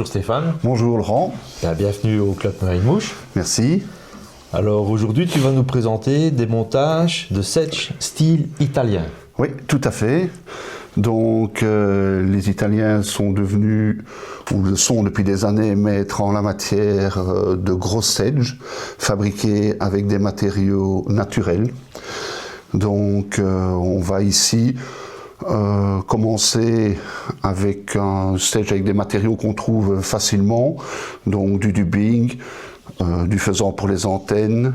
Bonjour Stéphane. Bonjour Laurent. Bienvenue au Club Marine Mouche. Merci. Alors aujourd'hui tu vas nous présenter des montages de sedge style italien. Oui, tout à fait. Donc les Italiens sont devenus, ou le sont depuis des années, maîtres en la matière de gros sedge, fabriqués avec des matériaux naturels. Donc on va ici commencer avec un sedge avec des matériaux qu'on trouve facilement, donc du dubbing, du faisant pour les antennes,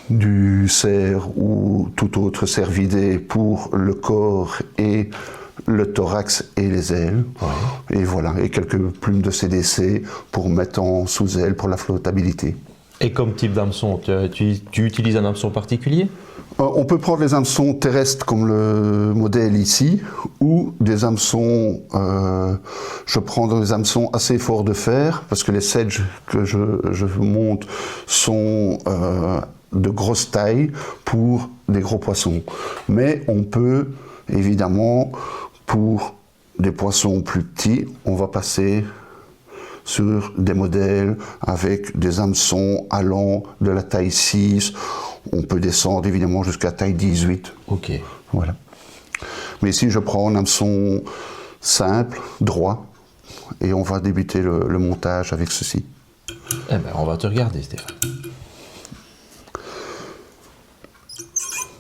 du cerf ou tout autre cervidé pour le corps et le thorax et les ailes. Ouais. Et voilà, et quelques plumes de CDC pour mettre en sous-aile pour la flottabilité. Et comme type d'hameçon, tu utilises un hameçon particulier ? On peut prendre les hameçons terrestres comme le modèle ici, ou des hameçons, je prends des hameçons assez forts de fer, parce que les sedges que je vous montre sont de grosse taille pour des gros poissons. Mais on peut, évidemment, pour des poissons plus petits, on va passer sur des modèles avec des hameçons allant de la taille 6. On peut descendre évidemment jusqu'à taille 18. Ok. Voilà. Mais ici, je prends un hameçon simple, droit, et on va débuter le montage avec ceci. Eh bien, on va te regarder, Stéphane.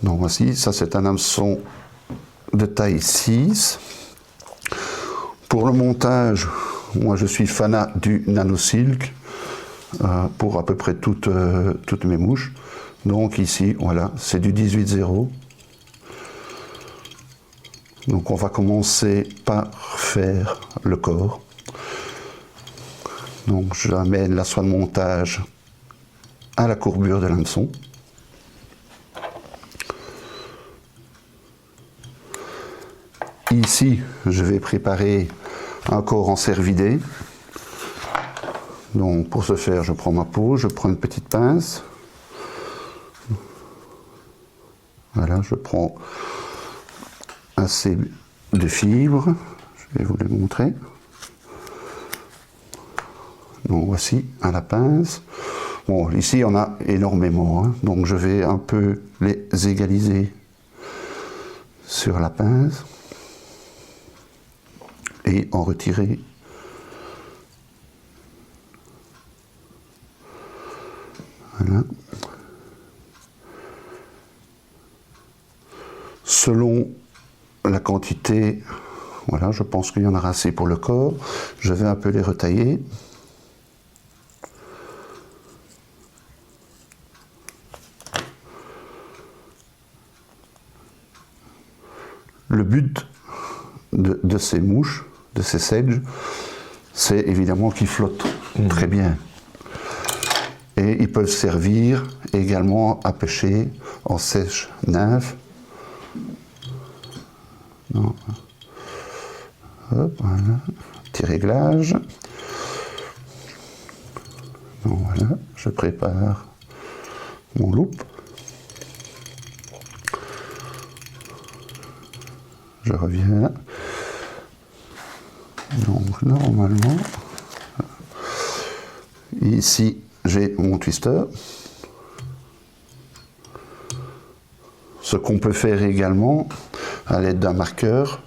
Donc voici, ça c'est un hameçon de taille 6. Pour le montage, moi je suis fanat du nano-silk pour à peu près toutes mes mouches. Donc ici, voilà, c'est du 18-0. Donc on va commencer par faire le corps. Donc j'amène la soie de montage à la courbure de l'hameçon. Ici, je vais préparer un corps en cervidé. Donc pour ce faire, je prends ma peau, je prends une petite pince. Voilà, je prends assez de fibres, je vais vous les montrer. Donc voici à la pince. Bon, ici on a énormément, hein, donc je vais un peu les égaliser sur la pince et en retirer. Voilà. Selon la quantité, voilà, je pense qu'il y en aura assez pour le corps. Je vais un peu les retailler. Le but de ces mouches, de ces sedges, c'est évidemment qu'ils flottent très bien. Et ils peuvent servir également à pêcher en sèche-nymphe. Hop, voilà, petit réglage. Donc voilà, je prépare mon loupe. Je reviens là. Donc normalement, ici j'ai mon twister. Ce qu'on peut faire également à l'aide d'un marqueur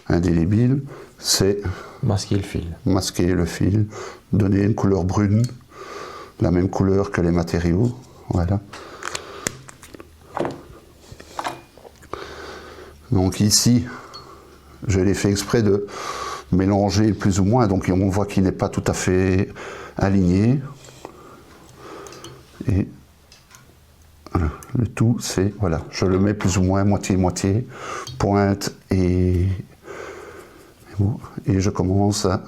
indélébile, c'est masquer le fil. Masquer le fil, donner une couleur brune, la même couleur que les matériaux. Voilà. Donc ici, je l'ai fait exprès de mélanger plus ou moins, donc on voit qu'il n'est pas tout à fait aligné. Et voilà, le tout, c'est, voilà, je le mets plus ou moins moitié-moitié, pointe et je commence à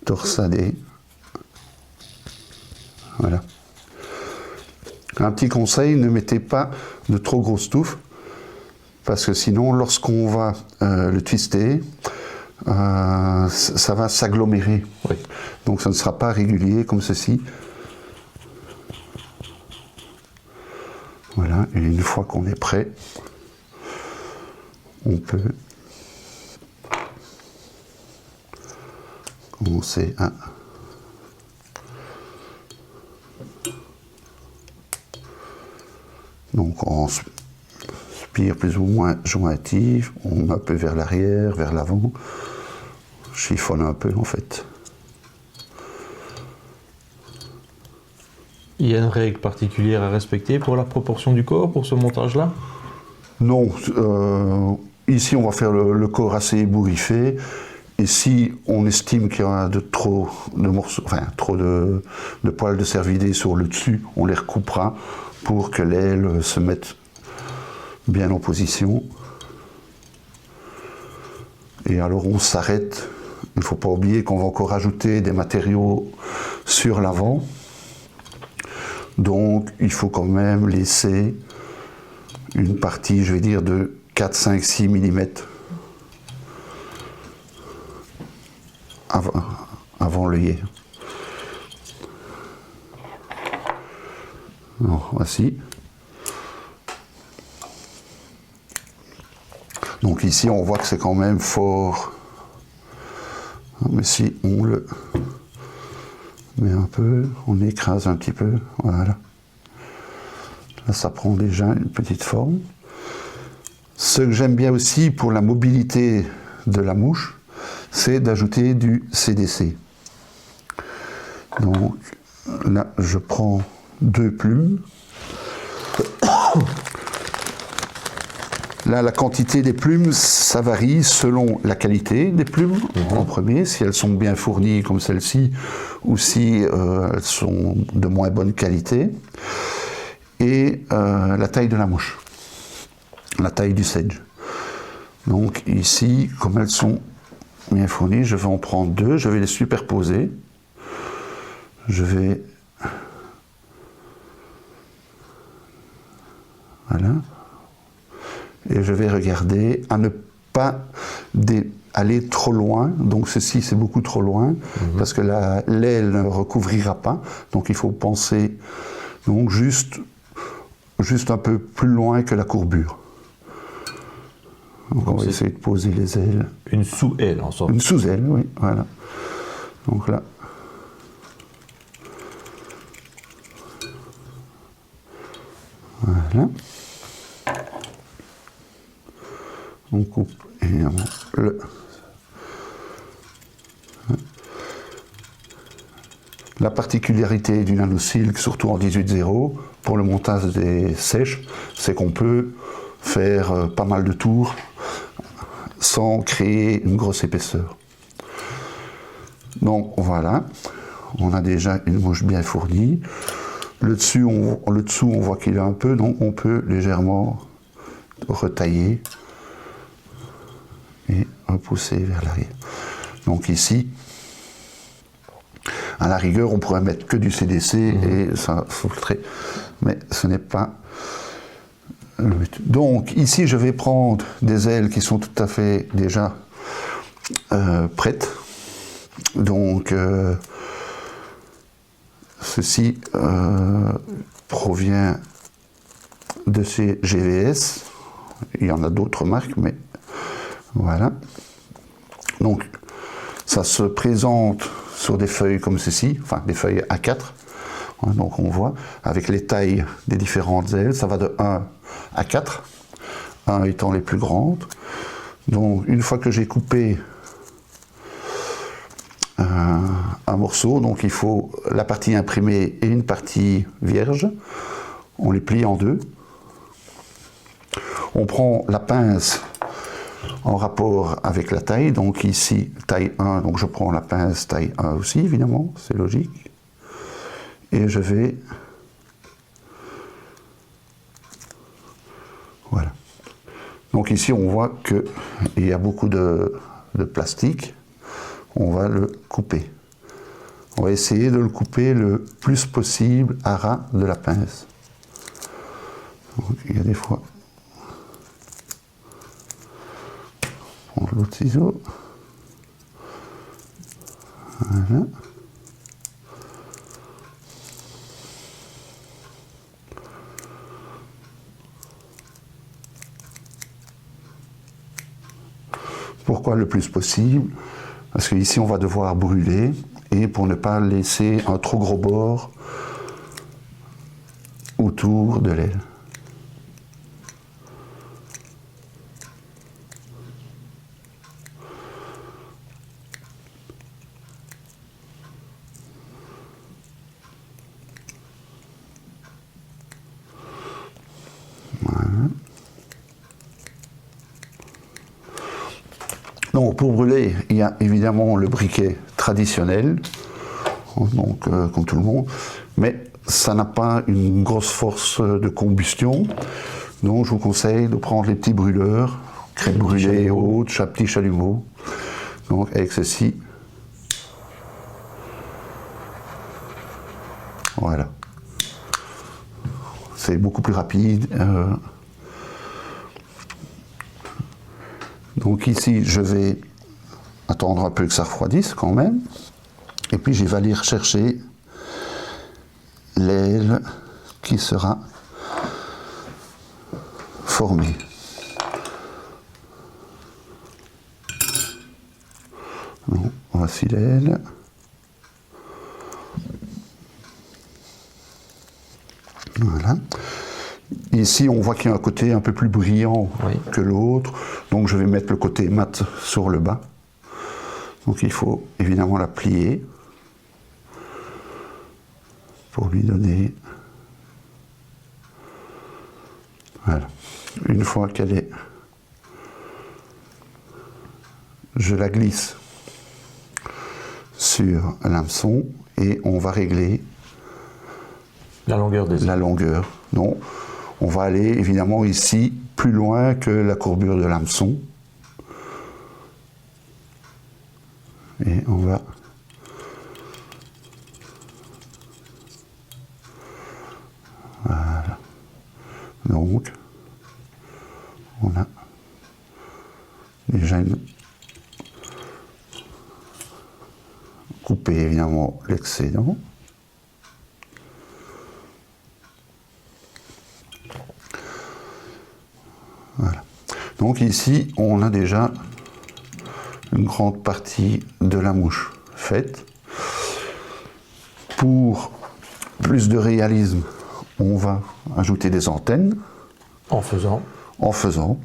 torsader. Voilà. Un petit conseil, ne mettez pas de trop grosse touffe, parce que sinon, lorsqu'on va le twister, ça va s'agglomérer. Oui. Donc ça ne sera pas régulier comme ceci. Voilà, et une fois qu'on est prêt, on peut commencer à... Donc en spire plus ou moins jointive, on met un peu vers l'arrière, vers l'avant, chiffonne un peu en fait. Il y a une règle particulière à respecter pour la proportion du corps pour ce montage-là? Non, ici on va faire le corps assez ébouriffé, et si on estime qu'il y a trop de morceaux, enfin trop de poils de cervidés sur le dessus, on les recoupera pour que l'aile se mette bien en position. Et alors on s'arrête, il ne faut pas oublier qu'on va encore ajouter des matériaux sur l'avant, donc il faut quand même laisser une partie, je vais dire, de 4, 5, 6 mm avant l'œillet. Voici. Donc ici on voit que c'est quand même fort, mais si on le met un peu, on écrase un petit peu, voilà. Là ça prend déjà une petite forme. Ce que j'aime bien aussi pour la mobilité de la mouche, c'est d'ajouter du CDC. Donc là je prends 2 plumes. Là, la quantité des plumes, ça varie selon la qualité des plumes, en premier, si elles sont bien fournies comme celle-ci, ou si elles sont de moins bonne qualité, et la taille de la mouche, la taille du sedge. Donc ici, comme elles sont bien fournies, je vais en prendre 2, je vais les superposer. Je vais... Voilà. Et je vais regarder à ne pas aller trop loin. Donc ceci, c'est beaucoup trop loin, parce que l'aile ne recouvrira pas. Donc il faut penser donc juste un peu plus loin que la courbure. Donc on va essayer de poser les ailes. Une sous-aile en somme. Une sous-aile, oui, voilà. Donc là. Voilà. On coupe et on le... La particularité du nanosilk, surtout en 18-0, pour le montage des sèches, c'est qu'on peut faire pas mal de tours sans créer une grosse épaisseur. Donc voilà, on a déjà une mouche bien fournie. Le dessous, on voit qu'il a un peu, donc on peut légèrement retailler et repousser vers l'arrière. Donc ici, à la rigueur, on pourrait mettre que du CDC et ça filtrer, mais ce n'est pas le but. Donc ici, je vais prendre des ailes qui sont tout à fait déjà prêtes. Donc ceci provient de chez GVS. Il y en a d'autres marques, mais voilà. Donc ça se présente sur des feuilles comme ceci, enfin des feuilles A4. Donc on voit avec les tailles des différentes ailes, ça va de 1 à 4, 1 étant les plus grandes. Donc une fois que j'ai coupé un morceau, donc il faut la partie imprimée et une partie vierge, on les plie en deux. On prend la pince en rapport avec la taille, donc ici taille 1, donc je prends la pince taille 1 aussi évidemment, c'est logique, et je vais, voilà. Donc ici on voit qu'il y a beaucoup de plastique, on va le couper. On va essayer de le couper le plus possible à ras de la pince. Donc, il y a des fois... On prend l'autre ciseau. Voilà. Pourquoi le plus possible? Parce qu'ici, on va devoir brûler, et pour ne pas laisser un trop gros bord autour de l'aile. Donc pour brûler, il y a évidemment le briquet traditionnel, donc comme tout le monde, mais ça n'a pas une grosse force de combustion, donc je vous conseille de prendre les petits brûleurs, crème brûlée et autres, petits chalumeaux. Donc avec ceci, voilà, c'est beaucoup plus rapide. Donc ici, je vais attendre un peu que ça refroidisse quand même. Et puis, je vais aller rechercher l'aile qui sera formée. Donc, voici l'aile. Voilà. Ici, on voit qu'il y a un côté un peu plus brillant que l'autre. Donc, je vais mettre le côté mat sur le bas. Donc, il faut évidemment la plier pour lui donner... Voilà. Une fois qu'elle est... Je la glisse sur l'hameçon et on va régler la longueur des ailes. La longueur. Donc, on va aller évidemment ici plus loin que la courbure de l'hameçon. Et on va... Voilà. Donc, on a déjà coupé évidemment l'excédent. Voilà. Donc ici, on a déjà une grande partie de la mouche faite. Pour plus de réalisme, on va ajouter des antennes. En faisant. En faisant.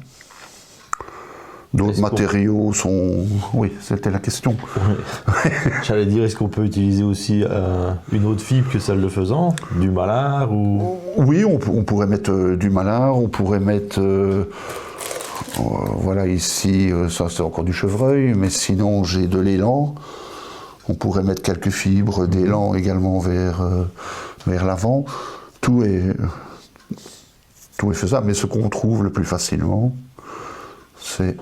D'autres matériaux sont... Oui, c'était la question. Oui. J'allais dire, est-ce qu'on peut utiliser aussi une autre fibre que celle de faisant? Du malard ou... Oui, on pourrait mettre du malard, on pourrait mettre... voilà, ici, ça c'est encore du chevreuil, mais sinon j'ai de l'élan. On pourrait mettre quelques fibres d'élan également vers l'avant. Tout est faisable, mais ce qu'on trouve le plus facilement, c'est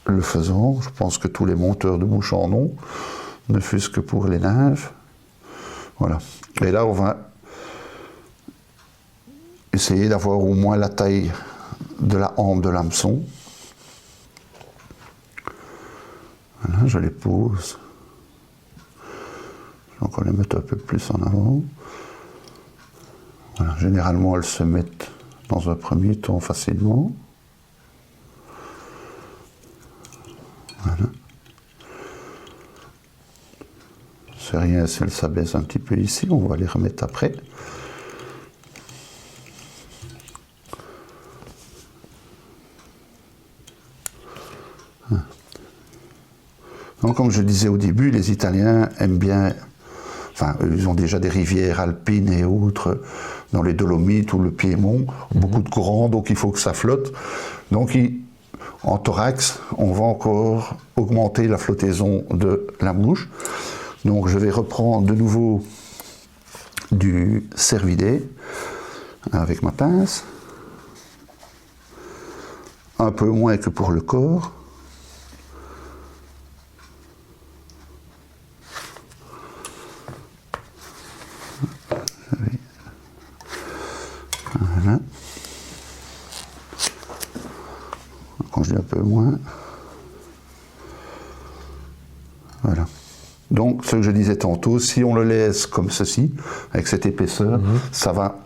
le faisant. Je pense que tous les monteurs de mouches en ont, ne fût-ce que pour les nymphes. Voilà. Et là, on va essayer d'avoir au moins la taille de la hampe de l'hameçon. Voilà, je les pose. Je vais encore les mettre un peu plus en avant. Voilà, généralement, elles se mettent dans un premier temps facilement. Voilà. C'est rien si elles s'abaissent un petit peu ici, on va les remettre après. Donc, comme je disais au début, les Italiens aiment bien, enfin, ils ont déjà des rivières alpines et autres dans les Dolomites ou le Piémont, beaucoup de courant, donc il faut que ça flotte. Donc, en thorax, on va encore augmenter la flottaison de la mouche. Donc, je vais reprendre de nouveau du cervidé avec ma pince, un peu moins que pour le corps. Voilà. Quand je dis un peu moins. Voilà. Donc, ce que je disais tantôt, si on le laisse comme ceci, avec cette épaisseur, ça va,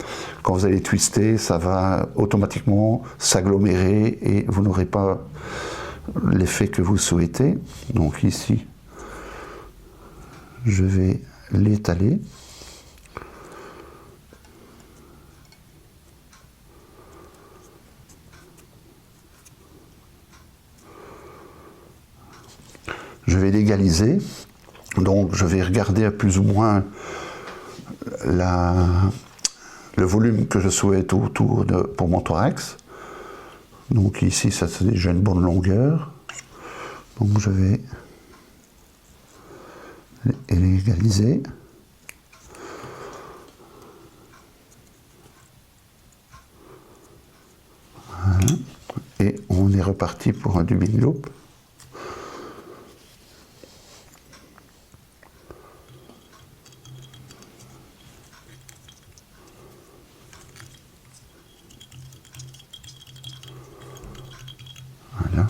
quand vous allez twister, ça va automatiquement s'agglomérer et vous n'aurez pas l'effet que vous souhaitez. Donc ici, je vais l'étaler. Je vais l'égaliser, donc je vais regarder à plus ou moins le volume que je souhaite pour mon thorax. Donc ici, ça c'est déjà une bonne longueur. Donc je vais l'égaliser. Voilà. Et on est reparti pour un dubbing loop. Voilà.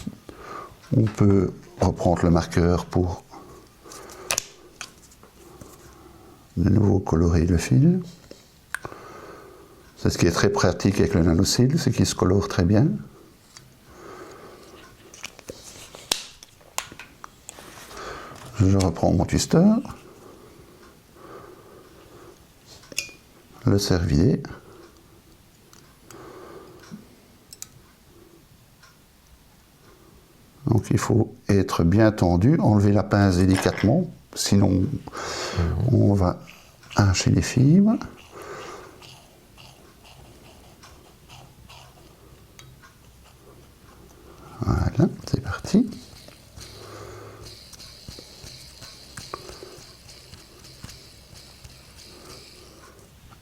On peut reprendre le marqueur pour de nouveau colorer le fil. C'est ce qui est très pratique avec le NanoSil, c'est qu'il se colore très bien. Je reprends mon twister, le cervidé, donc il faut être bien tendu, enlever la pince délicatement, sinon on va arracher les fibres. Voilà, c'est parti.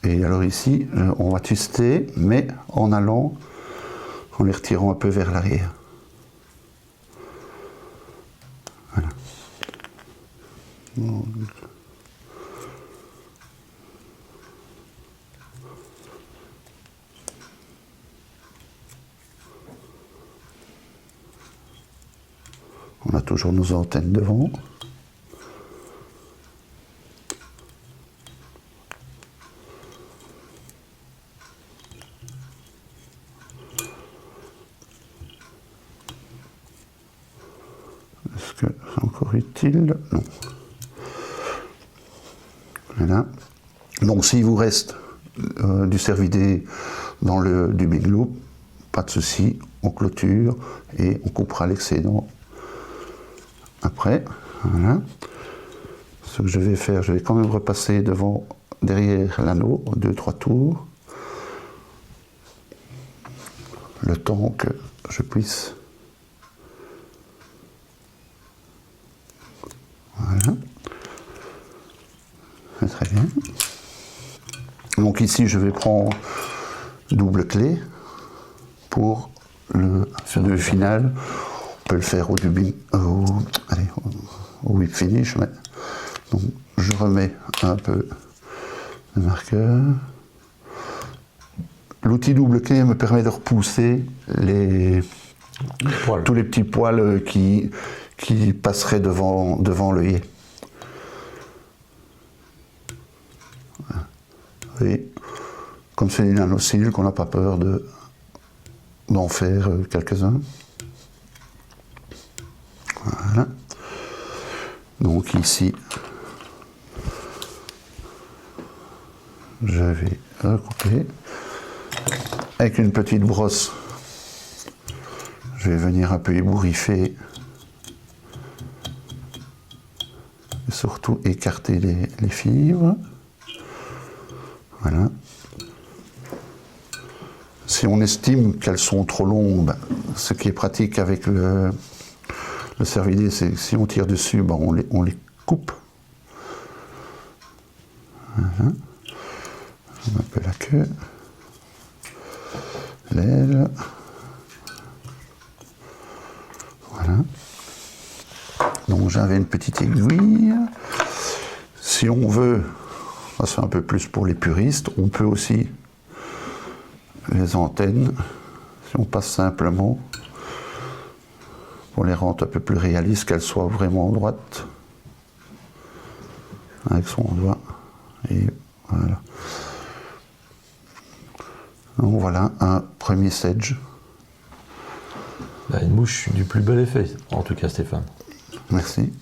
Et alors ici, on va twister, mais en les retirant un peu vers l'arrière. Voilà. On a toujours nos antennes devant. Est-ce que c'est encore utile? Non. Voilà. Donc s'il vous reste du cervidé dans le dubbing loop, pas de souci, on clôture et on coupera l'excédent après. Voilà. Ce que je vais faire, je vais quand même repasser derrière l'anneau, 2-3 tours, le temps que je puisse. Voilà. C'est très bien. Donc ici, je vais prendre double clé pour le nœud final. On peut le faire au dubbing, au whip finish. Mais donc, je remets un peu de marqueur. L'outil double clé me permet de repousser tous les petits poils qui passeraient devant l'œillet. Et comme c'est une NanoSil, qu'on n'a pas peur d'en faire quelques-uns. Voilà. Donc ici, je vais recouper. Avec une petite brosse, je vais venir un peu ébouriffer et surtout écarter les fibres. Voilà. Si on estime qu'elles sont trop longues, ce qui est pratique avec le cervidé, c'est que si on tire dessus, on les coupe. Voilà. Un peu la queue, l'aile. Voilà. Donc j'avais une petite aiguille. Si on veut, ça c'est un peu plus pour les puristes, on peut aussi les antennes, si on passe simplement, pour les rendre un peu plus réalistes, qu'elles soient vraiment droites, avec son doigt, et voilà. Donc voilà un premier sedge. Une mouche du plus bel effet, en tout cas Stéphane. Merci.